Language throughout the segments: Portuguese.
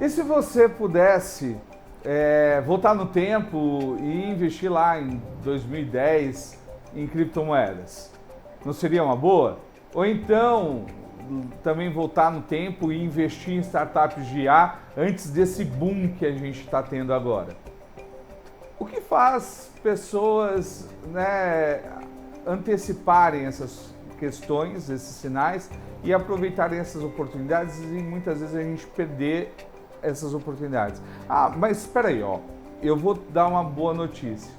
E se você pudesse voltar no tempo e investir lá em 2010 em criptomoedas? Não seria uma boa? Ou então também voltar no tempo e investir em startups de IA antes desse boom que a gente está tendo agora? O que faz pessoas, anteciparem essas questões, esses sinais e aproveitarem essas oportunidades e muitas vezes a gente perder essas oportunidades? Mas espera aí, eu vou dar uma boa notícia.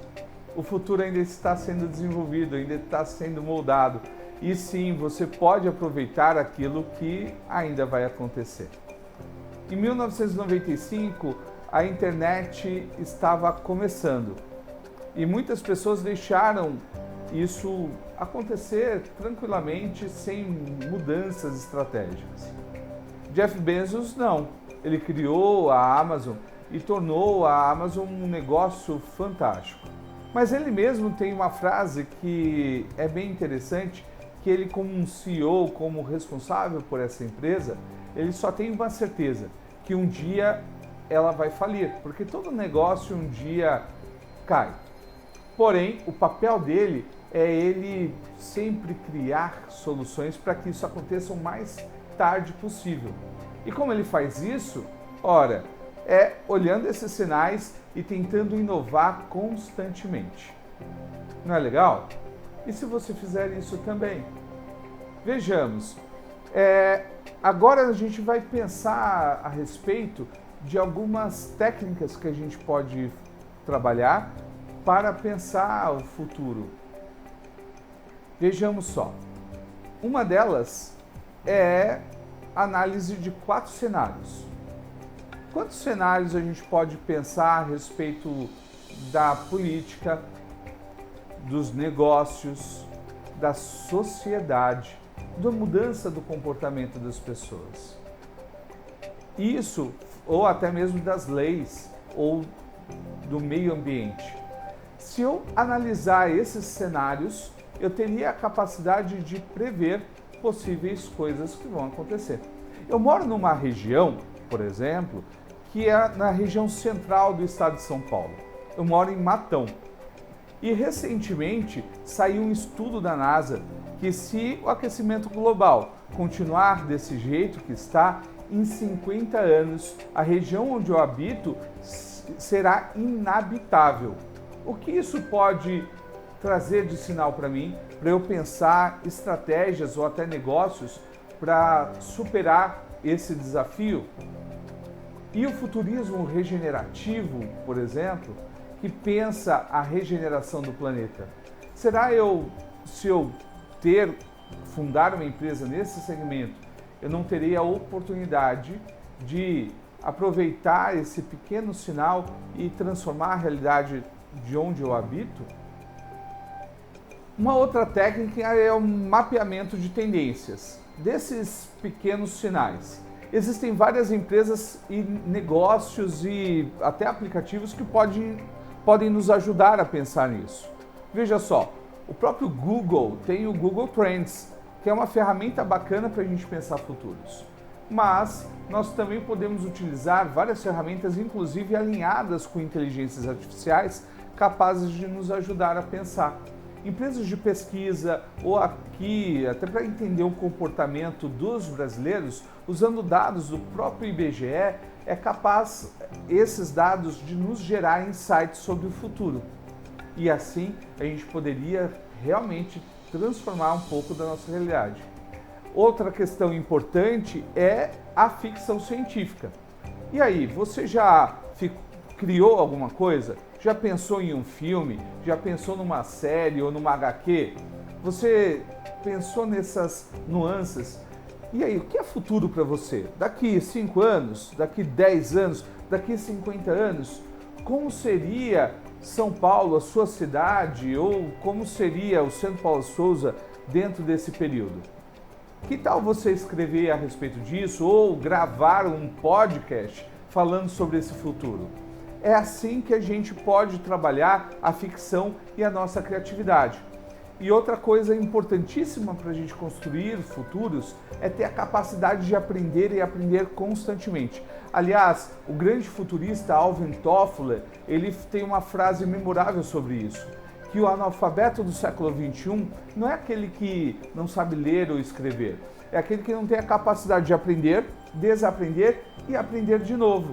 O futuro ainda está sendo desenvolvido, ainda está sendo moldado. E sim, você pode aproveitar aquilo que ainda vai acontecer. Em 1995, a internet estava começando e muitas pessoas deixaram isso acontecer tranquilamente, sem mudanças estratégicas. Jeff Bezos não, ele criou a Amazon e tornou a Amazon um negócio fantástico. Mas ele mesmo tem uma frase que é bem interessante, que ele, como um CEO, como responsável por essa empresa, ele só tem uma certeza, que um dia ela vai falir, porque todo negócio um dia cai. Porém, o papel dele é ele sempre criar soluções para que isso aconteça o mais tarde possível. E como ele faz isso? Ora, é olhando esses sinais e tentando inovar constantemente. Não é legal? E se você fizer isso também? Vejamos, agora a gente vai pensar a respeito de algumas técnicas que a gente pode trabalhar para pensar o futuro. Vejamos só. Uma delas é análise de 4 cenários. Quantos cenários a gente pode pensar a respeito da política, dos negócios, da sociedade, da mudança do comportamento das pessoas? Isso, ou até mesmo das leis, ou do meio ambiente. Se eu analisar esses cenários, eu teria a capacidade de prever possíveis coisas que vão acontecer. Eu moro numa região, por exemplo, que é na região central do estado de São Paulo. Eu moro em Matão. E recentemente saiu um estudo da NASA que, se o aquecimento global continuar desse jeito que está, em 50 anos a região onde eu habito será inabitável. O que isso pode trazer de sinal para mim, para eu pensar estratégias ou até negócios para superar esse desafio? E o futurismo regenerativo, por exemplo, que pensa a regeneração do planeta. Será se eu fundar uma empresa nesse segmento, eu não terei a oportunidade de aproveitar esse pequeno sinal e transformar a realidade de onde eu habito? Uma outra técnica é o mapeamento de tendências desses pequenos sinais. Existem várias empresas e negócios e até aplicativos que podem nos ajudar a pensar nisso. Veja só, o próprio Google tem o Google Trends, que é uma ferramenta bacana para a gente pensar futuros. Mas nós também podemos utilizar várias ferramentas, inclusive alinhadas com inteligências artificiais, capazes de nos ajudar a pensar. Empresas de pesquisa ou aqui, até para entender o comportamento dos brasileiros, usando dados do próprio IBGE, é capaz esses dados de nos gerar insights sobre o futuro. E assim a gente poderia realmente transformar um pouco da nossa realidade. Outra questão importante é a ficção científica. E aí, você já criou alguma coisa? Já pensou em um filme? Já pensou numa série ou numa HQ? Você pensou nessas nuances? E aí, o que é futuro para você? Daqui 5 anos? Daqui 10 anos? Daqui 50 anos? Como seria São Paulo, a sua cidade? Ou como seria o Centro Paulo Souza dentro desse período? Que tal você escrever a respeito disso ou gravar um podcast falando sobre esse futuro? É assim que a gente pode trabalhar a ficção e a nossa criatividade. E outra coisa importantíssima para a gente construir futuros é ter a capacidade de aprender e aprender constantemente. Aliás, o grande futurista Alvin Toffler, ele tem uma frase memorável sobre isso, que o analfabeto do século XXI não é aquele que não sabe ler ou escrever, é aquele que não tem a capacidade de aprender, desaprender e aprender de novo.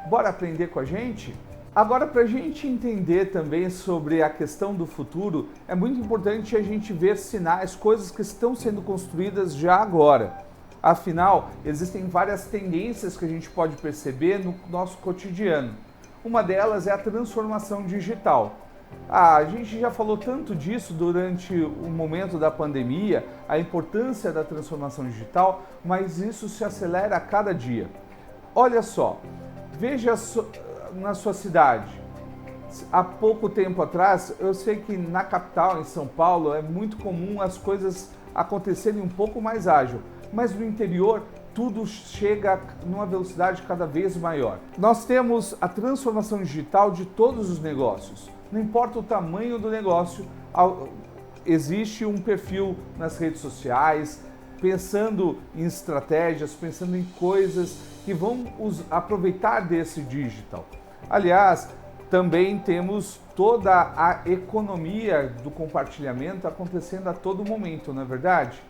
Bora aprender com a gente? Agora, para a gente entender também sobre a questão do futuro, é muito importante a gente ver sinais, coisas que estão sendo construídas já agora. Afinal, existem várias tendências que a gente pode perceber no nosso cotidiano. Uma delas é a transformação digital. A gente já falou tanto disso durante o momento da pandemia, a importância da transformação digital, mas isso se acelera a cada dia. Olha só, veja na sua cidade. Há pouco tempo atrás, eu sei que na capital, em São Paulo, é muito comum as coisas acontecerem um pouco mais ágil, mas no interior tudo chega numa velocidade cada vez maior. Nós temos a transformação digital de todos os negócios. Não importa o tamanho do negócio, existe um perfil nas redes sociais, pensando em estratégias, pensando em coisas que vão aproveitar desse digital. Aliás, também temos toda a economia do compartilhamento acontecendo a todo momento, não é verdade?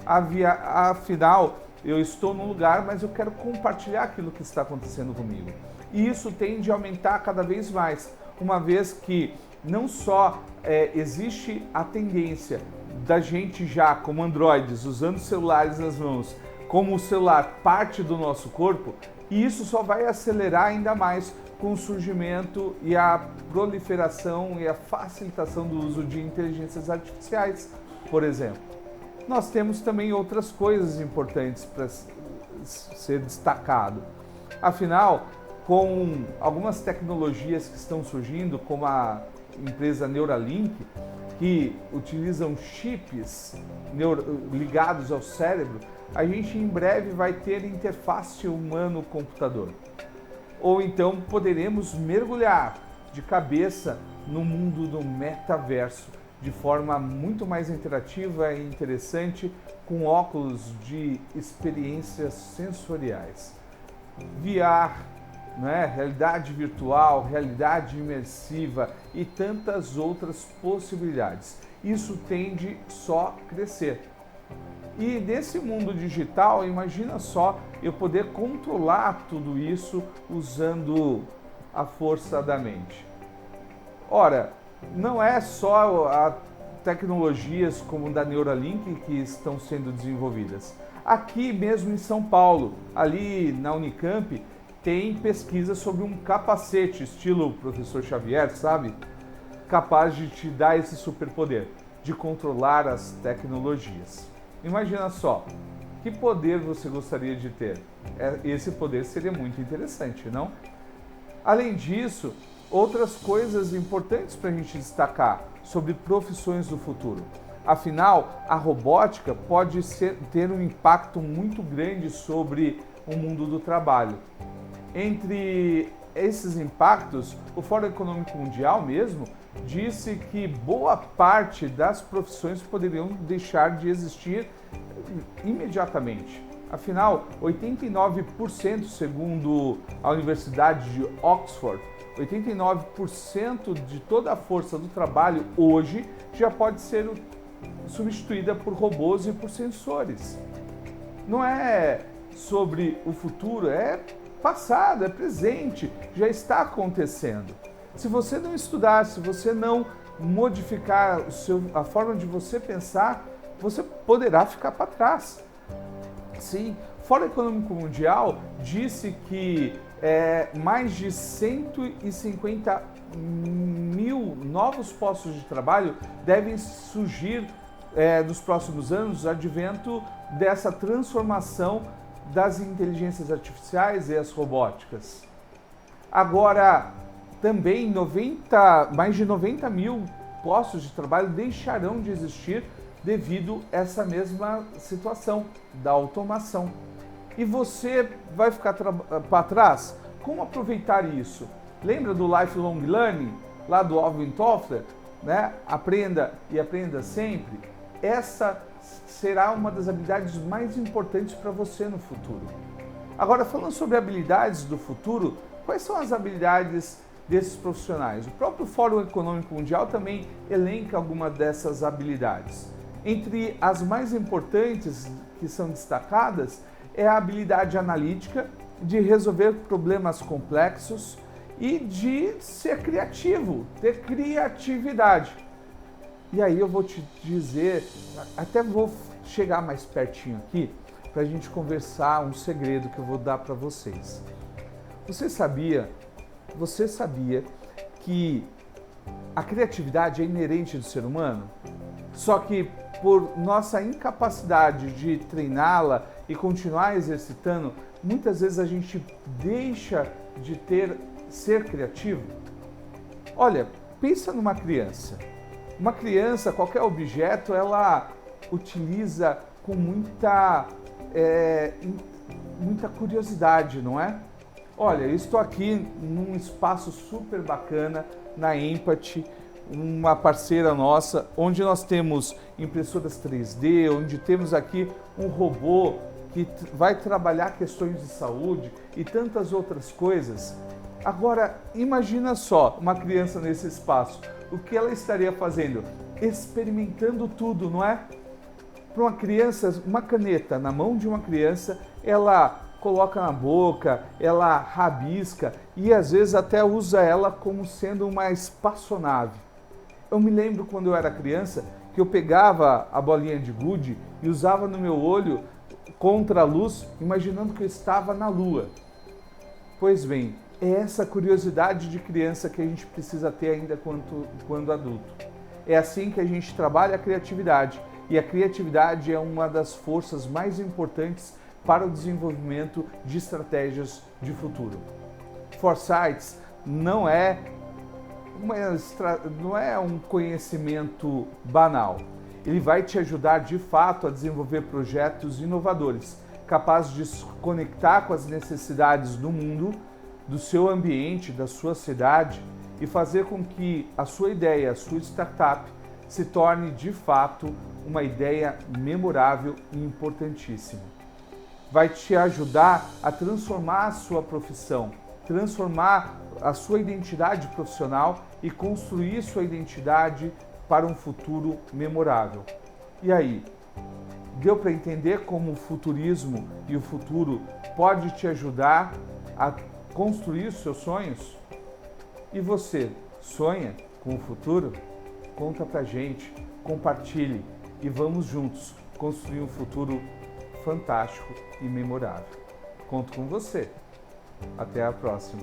Afinal, eu estou num lugar, mas eu quero compartilhar aquilo que está acontecendo comigo. E isso tende a aumentar cada vez mais, uma vez que não só existe a tendência da gente já, como androides, usando celulares nas mãos, como o celular parte do nosso corpo, e isso só vai acelerar ainda mais com o surgimento e a proliferação e a facilitação do uso de inteligências artificiais, por exemplo. Nós temos também outras coisas importantes para ser destacado. Afinal, com algumas tecnologias que estão surgindo, como a empresa Neuralink, que utilizam chips ligados ao cérebro, a gente em breve vai ter interface humano-computador. Ou então poderemos mergulhar de cabeça no mundo do metaverso, de forma muito mais interativa e interessante, com óculos de experiências sensoriais. VR, realidade virtual, realidade imersiva e tantas outras possibilidades. Isso tende só a crescer. E nesse mundo digital, imagina só eu poder controlar tudo isso usando a força da mente. Ora, não é só a tecnologias como da Neuralink que estão sendo desenvolvidas. Aqui mesmo em São Paulo, ali na Unicamp, tem pesquisa sobre um capacete, estilo Professor Xavier, sabe? Capaz de te dar esse superpoder, de controlar as tecnologias. Imagina só, que poder você gostaria de ter? Esse poder seria muito interessante, não? Além disso, outras coisas importantes para a gente destacar sobre profissões do futuro. Afinal, a robótica pode ter um impacto muito grande sobre o mundo do trabalho. Entre esses impactos, o Fórum Econômico Mundial mesmo disse que boa parte das profissões poderiam deixar de existir imediatamente. Afinal, 89%, segundo a Universidade de Oxford, 89% de toda a força do trabalho hoje já pode ser substituída por robôs e por sensores. Não é sobre o futuro, é passado, é presente, já está acontecendo. Se você não estudar, se você não modificar a forma de você pensar, você poderá ficar para trás. Sim, o Fórum Econômico Mundial disse que mais de 150 mil novos postos de trabalho devem surgir nos próximos anos, advento dessa transformação das inteligências artificiais e as robóticas. Agora, também mais de 90 mil postos de trabalho deixarão de existir devido a essa mesma situação da automação. E você vai ficar para trás? Como aproveitar isso? Lembra do Lifelong Learning, lá do Alvin Toffler? né? Aprenda e aprenda sempre. Essa será uma das habilidades mais importantes para você no futuro. Agora, falando sobre habilidades do futuro, quais são as habilidades desses profissionais? O próprio Fórum Econômico Mundial também elenca algumas dessas habilidades. Entre as mais importantes que são destacadas é a habilidade analítica, de resolver problemas complexos e de ser criativo, ter criatividade. E aí eu vou te dizer, até vou chegar mais pertinho aqui para a gente conversar um segredo que eu vou dar para vocês. Você sabia que a criatividade é inerente do ser humano? Só que por nossa incapacidade de treiná-la e continuar exercitando, muitas vezes a gente deixa de ser criativo. Olha, pensa numa criança. Uma criança, qualquer objeto, ela utiliza com muita curiosidade, não é? Olha, eu estou aqui num espaço super bacana, na Empathy, uma parceira nossa, onde nós temos impressoras 3D, onde temos aqui um robô que vai trabalhar questões de saúde e tantas outras coisas. Agora, imagina só uma criança nesse espaço. O que ela estaria fazendo? Experimentando tudo, não é? Para uma criança, uma caneta na mão de uma criança, ela coloca na boca, ela rabisca e às vezes até usa ela como sendo uma espaçonave. Eu me lembro quando eu era criança que eu pegava a bolinha de gude e usava no meu olho contra a luz, imaginando que eu estava na lua. Pois bem, é essa curiosidade de criança que a gente precisa ter ainda quando adulto. É assim que a gente trabalha a criatividade, e a criatividade é uma das forças mais importantes para o desenvolvimento de estratégias de futuro. Foresight não é um conhecimento banal. Ele vai te ajudar de fato a desenvolver projetos inovadores, capazes de se conectar com as necessidades do mundo, do seu ambiente, da sua cidade e fazer com que a sua ideia, a sua startup se torne de fato uma ideia memorável e importantíssima. Vai te ajudar a transformar a sua profissão, transformar a sua identidade profissional e construir sua identidade para um futuro memorável. E aí, deu para entender como o futurismo e o futuro pode te ajudar a construir os seus sonhos? E você sonha com o futuro? Conta pra gente, compartilhe e vamos juntos construir um futuro fantástico e memorável. Conto com você. Até a próxima.